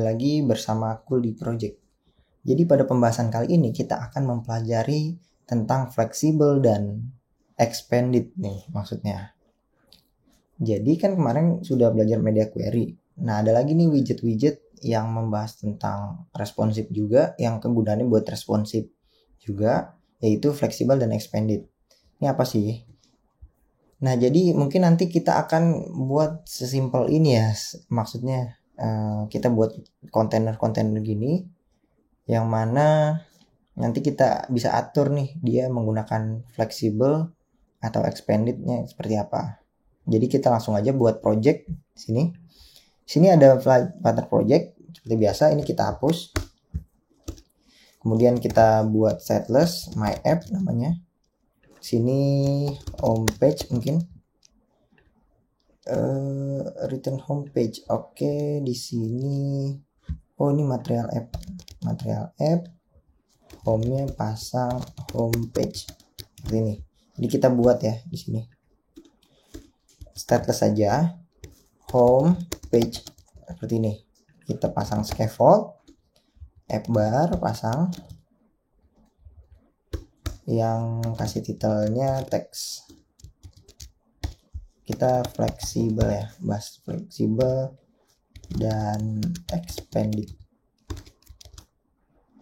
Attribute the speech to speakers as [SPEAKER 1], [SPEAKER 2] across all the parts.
[SPEAKER 1] Lagi bersama aku di project. Jadi pada pembahasan kali ini kita akan mempelajari tentang fleksibel dan expanded nih maksudnya. Jadi kan kemarin sudah belajar media query. Nah ada lagi nih widget-widget yang membahas tentang responsif juga, yang kegunaannya buat responsif juga, yaitu fleksibel dan expanded. Ini apa sih? Nah jadi mungkin nanti kita akan buat sesimpel ini ya, maksudnya kita buat kontainer-kontainer gini yang mana nanti kita bisa atur nih dia menggunakan fleksibel atau expandednya seperti apa. Jadi kita langsung aja buat project sini. Sini ada Flutter project seperti biasa, ini kita hapus. Kemudian kita buat setless my app namanya. Sini home page mungkin. Return home page. Oke, di sini ini material app. Home-nya pasang home page seperti ini. Jadi kita buat ya di sini. Stateless saja. Home page seperti ini. Kita pasang scaffold. App bar pasang. Yang kasih titelnya teks. Kita fleksibel ya, bahas fleksibel dan expanded.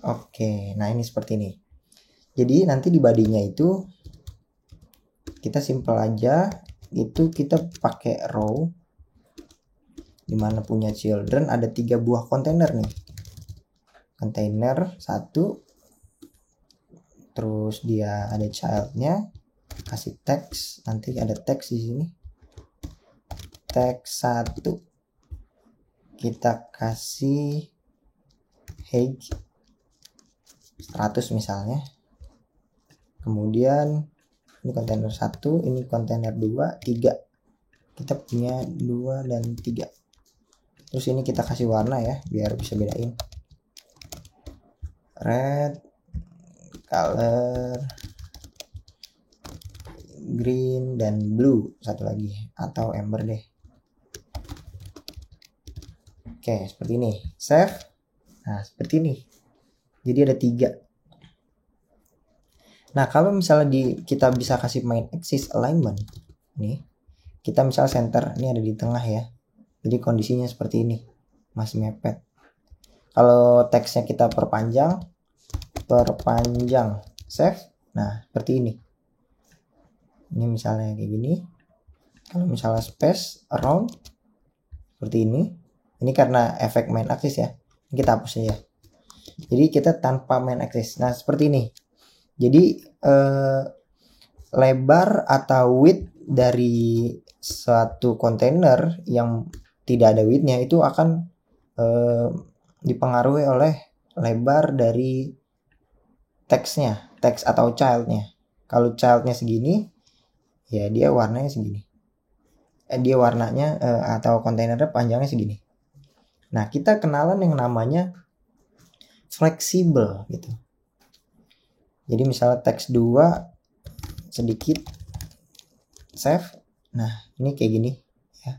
[SPEAKER 1] Oke, nah ini seperti ini. Jadi nanti di body-nya itu kita simple aja, itu kita pakai row dimana punya children ada 3 buah kontainer nih. Kontainer 1, terus dia ada childnya, kasih teks, nanti ada teks di sini. Teks 1 kita kasih height 100 misalnya. Kemudian ini kontainer 1, ini kontainer 2, 3. Kita punya 2 dan 3. Terus ini kita kasih warna ya biar bisa bedain. Red, color, green dan blue satu lagi atau amber deh. Oke, seperti ini. Save. Nah, seperti ini. Jadi ada 3. Nah, kalau misalnya kita bisa kasih main axis alignment. Nih. Kita misalnya center, ini ada di tengah ya. Jadi kondisinya seperti ini. Masih mepet. Kalau teksnya kita perpanjang. Save. Nah, seperti ini. Ini misalnya kayak gini. Kalau misalnya space around seperti ini. Ini karena efek main axis ya. Ini kita hapus aja. Jadi kita tanpa main axis. Nah, seperti ini. Jadi lebar atau width dari suatu kontainer yang tidak ada width-nya itu akan dipengaruhi oleh lebar dari teksnya, teks atau child-nya. Kalau child-nya segini, ya dia warnanya segini. Dia warnanya atau kontainernya panjangnya segini. Nah, kita kenalan yang namanya fleksibel gitu. Jadi misalnya teks 2 sedikit save. Nah, ini kayak gini ya.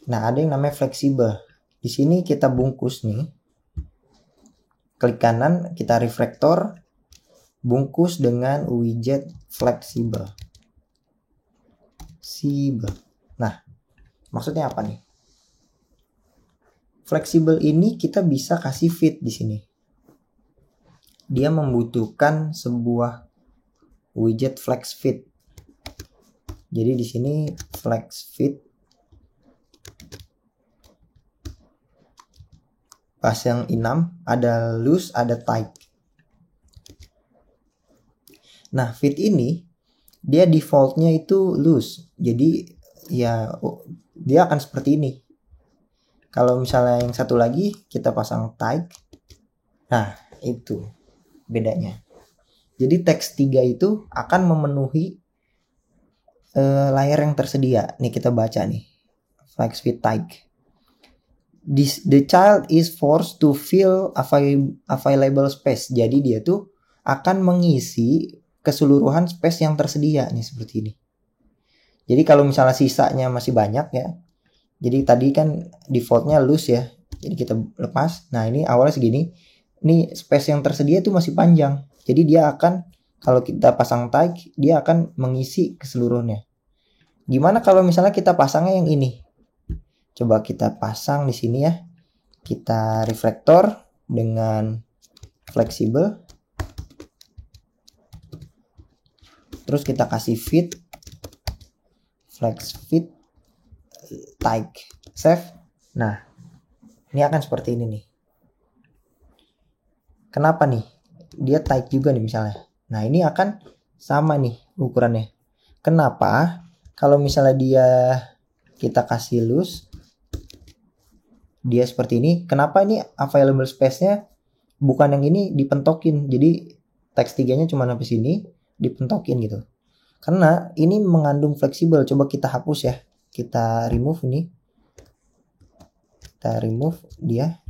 [SPEAKER 1] Nah, ada yang namanya fleksibel. Di sini kita bungkus nih. Klik kanan, kita refraktor, bungkus dengan widget fleksibel. Nah, maksudnya apa nih? Fleksibel ini kita bisa kasih fit di sini. Dia membutuhkan sebuah widget flex fit. Jadi di sini flex fit. Pas yang 6 ada loose, ada tight. Nah, fit ini dia defaultnya itu loose. Jadi ya dia akan seperti ini. Kalau misalnya yang satu lagi kita pasang tight. Nah, itu bedanya. Jadi teks 3 itu akan memenuhi layar yang tersedia. Nih kita baca nih. Flex fit tight. The child is forced to fill available space. Jadi dia tuh akan mengisi keseluruhan space yang tersedia nih seperti ini. Jadi kalau misalnya sisanya masih banyak ya, Jadi tadi kan defaultnya loose ya, jadi kita lepas. Nah ini awalnya segini, ini space yang tersedia itu masih panjang, jadi dia akan, kalau kita pasang tag, dia akan mengisi keseluruhannya. Gimana kalau misalnya kita pasangnya yang ini? Coba kita pasang di sini ya, kita reflector dengan fleksibel, terus kita kasih fit, flex fit, tag, save. Nah ini akan seperti ini nih. Kenapa nih? Dia tight juga nih misalnya. Nah ini akan sama nih ukurannya. Kenapa? Kalau misalnya kita kasih loose, dia seperti ini. Kenapa ini available space-nya bukan yang ini dipentokin? Jadi teks 3-nya cuma sampai sini, dipentokin gitu. Karena ini mengandung fleksibel. Coba kita hapus ya. Kita remove ini. Kita remove dia.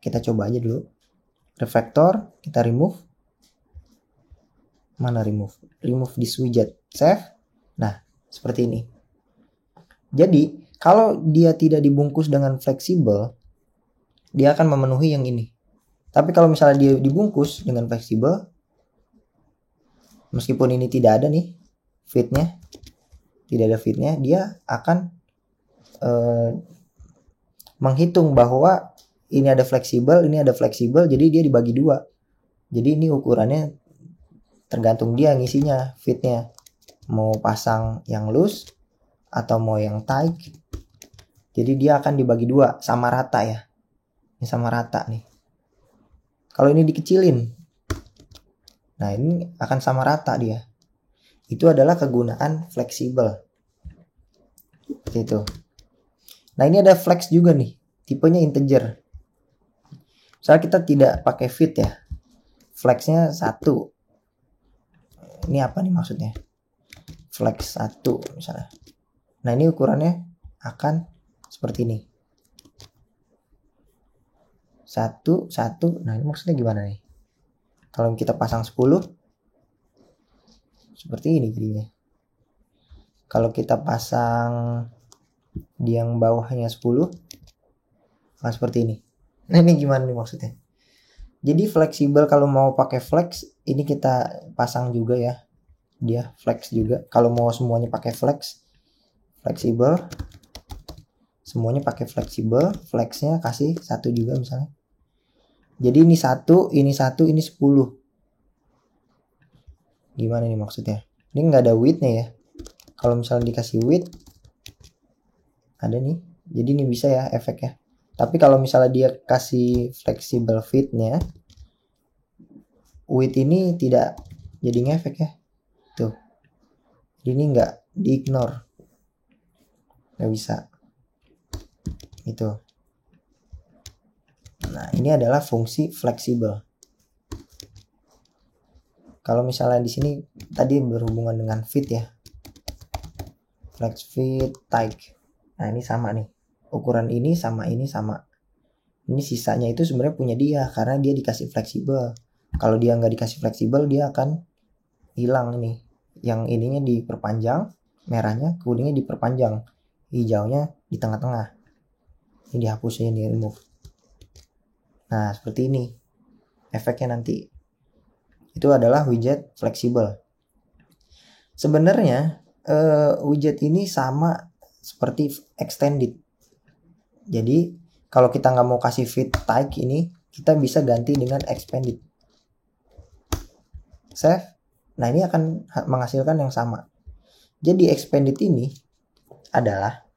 [SPEAKER 1] Kita coba aja dulu. Refactor, kita remove. Mana remove? Remove this widget. Save. Nah, seperti ini. Jadi, kalau dia tidak dibungkus dengan fleksibel, dia akan memenuhi yang ini. Tapi kalau misalnya dia dibungkus dengan fleksibel, meskipun ini tidak ada nih fitnya, tidak ada fitnya, dia akan menghitung bahwa ini ada fleksibel, jadi dia dibagi dua. Jadi ini ukurannya tergantung dia ngisinya, fitnya. Mau pasang yang loose atau mau yang tight. Jadi dia akan dibagi dua, sama rata ya. Ini sama rata nih. Kalau ini dikecilin, nah ini akan sama rata dia. Itu adalah kegunaan fleksibel. Gitu. Nah ini ada flex juga nih, tipenya integer. Misalnya kita tidak pakai fit ya, flexnya 1. Ini apa nih maksudnya? Flex 1 misalnya. Nah ini ukurannya akan seperti ini. 1, 1. Nah ini maksudnya gimana nih? Kalau kita pasang 10, seperti ini jadinya. Kalau kita pasang di yang bawahnya 10, nah seperti ini. Nah ini gimana nih maksudnya? Jadi fleksibel, kalau mau pakai flex, ini kita pasang juga ya. Dia flex juga. Kalau mau semuanya pakai fleksibel. Semuanya pakai fleksibel. Flexnya kasih 1 juga misalnya. Jadi ini 1, ini 1, ini 10. Gimana nih maksudnya? Ini nggak ada width-nya ya. Kalau misalnya dikasih width, ada nih. Jadi ini bisa ya efeknya. Tapi kalau misalnya dia kasih flexible fit-nya, width ini tidak jadi ngefek ya. Tuh. Jadi ini nggak di-ignore. Nggak bisa. Itu. Nah, ini adalah fungsi fleksibel. Kalau misalnya di sini tadi berhubungan dengan fit ya. Flex fit, tight. Nah, ini sama nih. Ukuran ini sama ini sama. Ini sisanya itu sebenarnya punya dia karena dia dikasih fleksibel. Kalau dia nggak dikasih fleksibel, dia akan hilang nih. Yang ininya diperpanjang, merahnya, kuningnya diperpanjang, hijaunya di tengah-tengah. Ini dihapusnya, ini remove. Nah, seperti ini efeknya nanti. Itu adalah widget fleksibel. Sebenarnya widget ini sama seperti extended. Jadi kalau kita nggak mau kasih fit tag ini, kita bisa ganti dengan expanded. Save. Nah ini akan menghasilkan yang sama. Jadi expanded ini adalah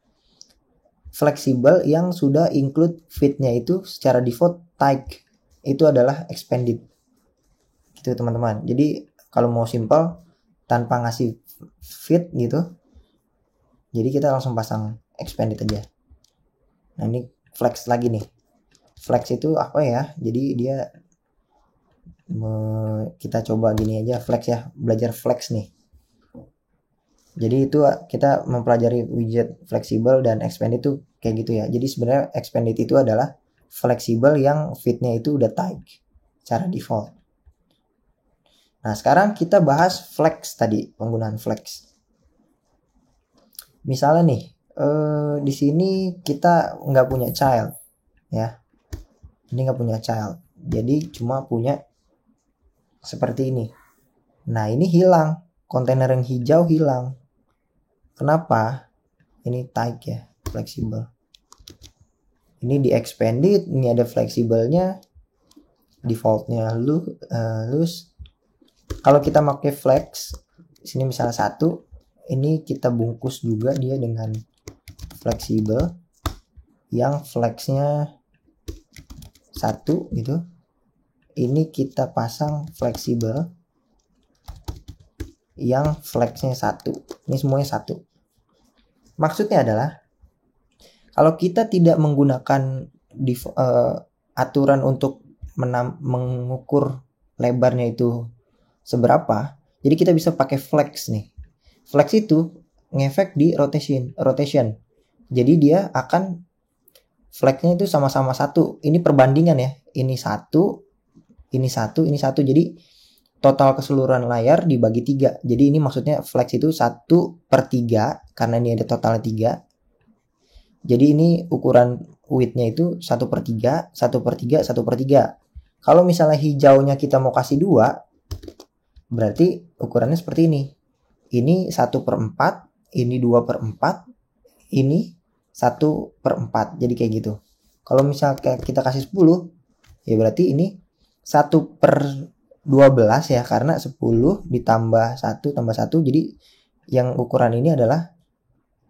[SPEAKER 1] fleksibel yang sudah include fitnya itu secara default tag. Itu adalah expanded. Gitu teman-teman. Jadi kalau mau simple tanpa ngasih fit gitu, jadi kita langsung pasang expanded aja. Nah ini flex lagi nih. Flex itu apa ya? Jadi dia kita coba gini aja, flex ya, belajar flex nih. Jadi itu kita mempelajari widget fleksibel dan expanded itu kayak gitu ya. Jadi sebenarnya expanded itu adalah fleksibel yang fitnya itu udah tight secara default. Nah sekarang kita bahas flex tadi, penggunaan flex. Misalnya nih di sini kita nggak punya child ya, ini nggak punya child, jadi cuma punya seperti ini. Nah ini hilang, kontainer yang hijau hilang. Kenapa? Ini tight ya, fleksibel. Ini di expanded, ini ada fleksibelnya, defaultnya loose. Kalau kita pakai flex, sini misalnya 1, ini kita bungkus juga dia dengan fleksibel yang flexnya 1 gitu. Ini kita pasang fleksibel yang flexnya 1. Ini semuanya 1. Maksudnya adalah kalau kita tidak menggunakan aturan untuk mengukur lebarnya itu seberapa, jadi kita bisa pakai flex nih. Flex itu ngefek di rotation. Jadi dia akan flexnya itu sama-sama 1. Ini perbandingan ya. Ini 1, ini 1, ini 1. Jadi total keseluruhan layar dibagi 3. Jadi ini maksudnya flex itu 1/3 karena ini ada totalnya 3. Jadi ini ukuran width-nya itu 1/3, 1/3, 1/3. Kalau misalnya hijaunya kita mau kasih 2, berarti ukurannya seperti ini. Ini 1/4, ini 2/4, ini 1/4. Jadi kayak gitu. Kalau misalnya kita kasih 10, ya berarti ini 1/12 ya, karena 10 ditambah 1 tambah 1. Jadi yang ukuran ini adalah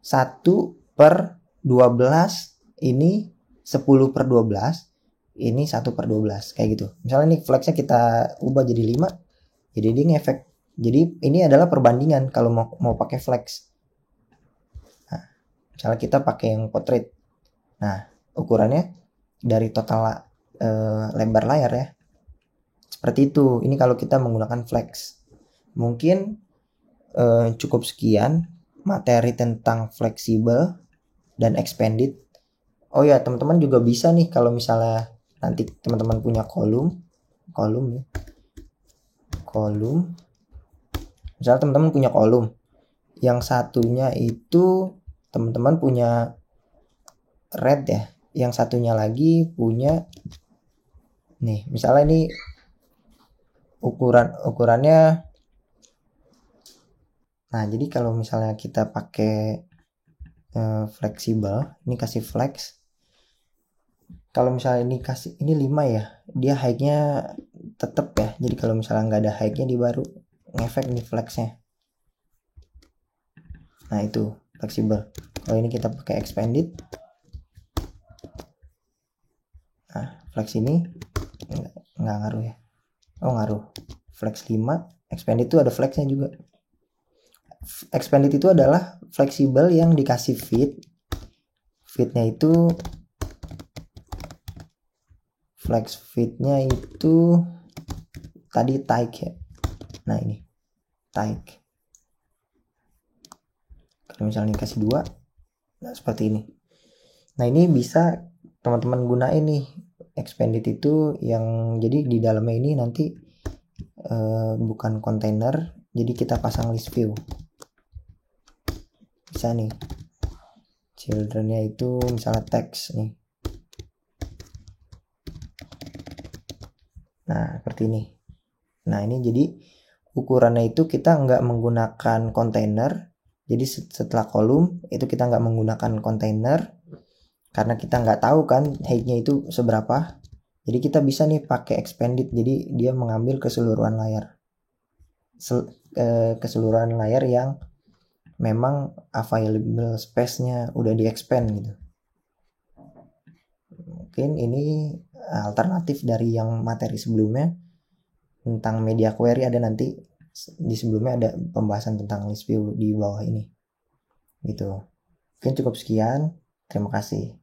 [SPEAKER 1] 1/12, ini 10/12, ini 1/12 kayak gitu. Misalnya nih flexnya kita ubah jadi 5, jadi dia ngefek. Jadi ini adalah perbandingan kalau mau pakai flex. Nah, misalnya kita pakai yang portrait. Nah, ukurannya dari total lebar layar ya. Seperti itu. Ini kalau kita menggunakan flex. Mungkin cukup sekian materi tentang fleksibel dan expanded. Oh ya, teman-teman juga bisa nih kalau misalnya nanti teman-teman punya kolom. Misalnya teman-teman punya kolom, yang satunya itu teman-teman punya red ya, yang satunya lagi punya nih, misalnya ini ukurannya. Nah jadi kalau misalnya kita pakai fleksibel, ini kasih flex. Kalau misalnya ini kasih, ini 5 ya, dia height-nya tetap ya. Jadi kalau misalnya nggak ada height-nya, dia baru ngefek nih flexnya. Nah itu fleksibel. Kalau ini kita pakai expanded, nah flex ini nggak ngaruh ya. Oh ngaruh. Flex 5, expanded itu ada flexnya juga. Expanded itu adalah fleksibel yang dikasih fitnya itu, flex fitnya itu tadi tight ya. Nah ini tight. Kalau misalnya dikasih 2, nah seperti ini. Nah ini bisa teman-teman gunain nih expanded itu, yang jadi di dalamnya ini nanti bukan kontainer, jadi kita pasang list view. Bisa nih childrennya itu misalnya teks nih. Nah seperti ini. Nah ini jadi ukurannya itu kita nggak menggunakan kontainer. Jadi setelah kolom itu kita nggak menggunakan kontainer karena kita nggak tahu kan height-nya itu seberapa. Jadi kita bisa nih pakai expanded, jadi dia mengambil keseluruhan layar, keseluruhan layar yang memang available space-nya udah di expand gitu. Mungkin ini alternatif dari yang materi sebelumnya tentang media query, ada nanti di sebelumnya ada pembahasan tentang list view di bawah ini gitu. Mungkin cukup sekian, terima kasih.